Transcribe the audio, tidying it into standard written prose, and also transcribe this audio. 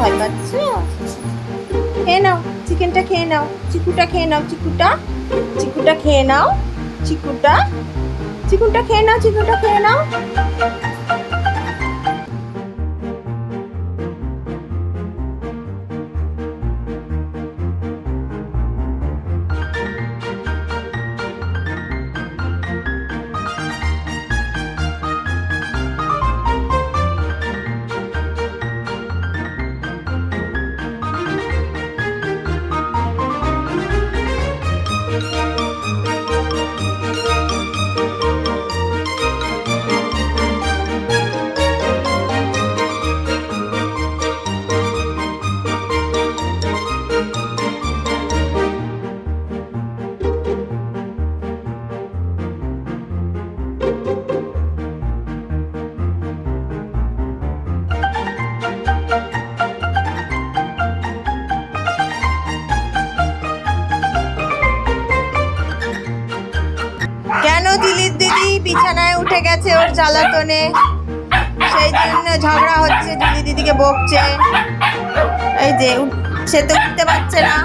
ভয় পাচ্ছ? খেয়ে নাও, চিকেনটা খেয়ে নাও, চিকুটা খেয়ে নাও, চিকুটা খেয়ে নাও, চিকুটা খেয়ে নাও, চিকুটা খেয়ে নাও। কেন দিলির দিদি বিছানায় উঠে গেছে ওর জ্বালাতনে, সেই জন্য ঝগড়া হচ্ছে, দিলি দিদিকে বকছে। এই যে সে তো উঠতে পারছে না।